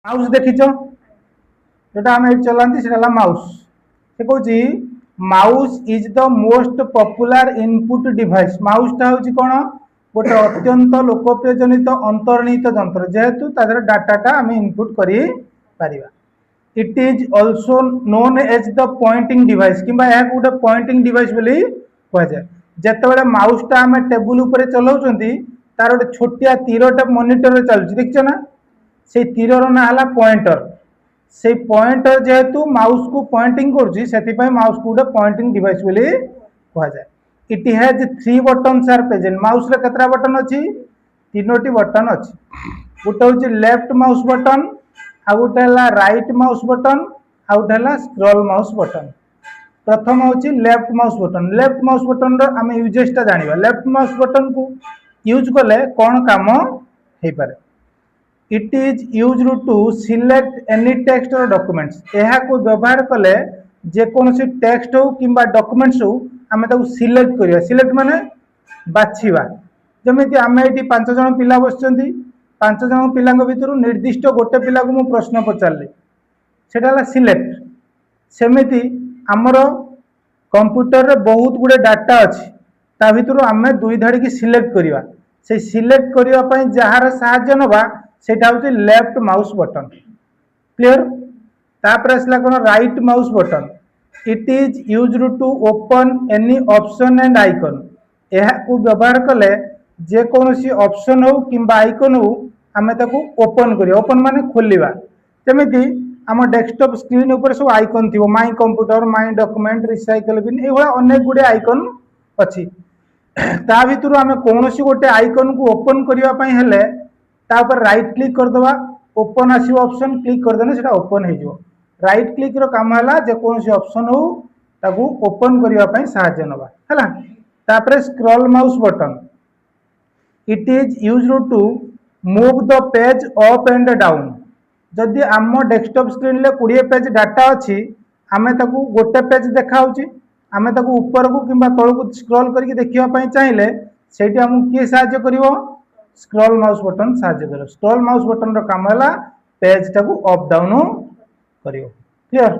Mouse देखिच जोटा आम चलाती से माउस से कौन mouse is the most popular input device माउसटा हूँ कौन गोटे अत्यंत लोकप्रिय जनित अंतर्निहित जंत्र जेहेतु तार डाटाटा आम इनपुट कर it is also known as the pointing device कि गोटे पॉइंटिंग डिवाइस बोली कहुए जिते माउसटा आम टेबुल उपर चलाऊँ तार गोटे छोटिया तीरटा मॉनिटर चलुची देखिछ ना से तीर ना है पॉइंटर से पॉइंटर जेहेतु माउस को पॉइंटिंग कर माउस को गोटे पॉइंटिंग डिवाइस बोली कहुए it has 3 buttons are present mouse रे केतरा बटन अच्छी 3टी बटन अच्छी गोटे हूँ लेफ्ट माउस बटन आ गोटे है राइट माउस बटन आ गोटे है स्क्रॉल माउस बटन प्रथम हूँ लेफ्ट माउस बटन आम यूजेसटा जाना लेफ्ट माउस बटन को यूज कले कौन काम हो पारे it is use to select any text or documents यह को व्यवहार कले जेकोसी टेक्स्ट हो कि डॉक्यूमेंट्स हो आम सिलेक्ट करिया सिलेक्ट माने बाछिबा जमी आम ये 5 जन पिला बस 5 जन पिला भितर निर्दिष्ट गोटे पिला को मु प्रश्न पचारि सेटा सिलेक्ट सेमिति आमर कंप्यूटर रे बहुत गुड़े डाटा अच्छी ता भितर आम 2 धाड़ी की सिलेक्ट करिया से सिलेक्ट करिया पई जहार सहाय्य नबा सेटा हूँ लेफ्ट माउस बटन क्लियर तापर आसला कौन right mouse button it is use to open any option and icon यह को व्यवहार कले जेकोसी ऑप्शन हो कि आइकन हो आम ओपन करिया ओपन माने खोलिबा जमिति आम डेस्कटॉप स्क्रीन ऊपर सब आइकन थी my computer my document recycle bin ये अनेक गुड़े आइकन अच्छी ता भितर आम कौन गोटे आइकन को ओपन करने हेले तापर राइट क्लिक करदे ओपन आसो ऑप्शन क्लिक करदे से ओपन हो राइट क्लिक रो काम है जेकोसी ऑप्शन हो ताकू ओपन करने साहाय्य नवा है तापर scroll mouse button it is use to move the page up and down जदि आम डेस्कटॉप स्क्रीन ले 20 पेज डाटा अच्छी आम ताकू गोटे पेज देखा आम ताकू ऊपर को कि तल को स्क्रॉल करके देखा चाहिए से किए साहाय्य करिवो स्क्रॉल माउस बटन साहाय्य कर स्क्रॉल माउस बटन रो काम है पेज टाकू अप डाउन करिवो क्लियर।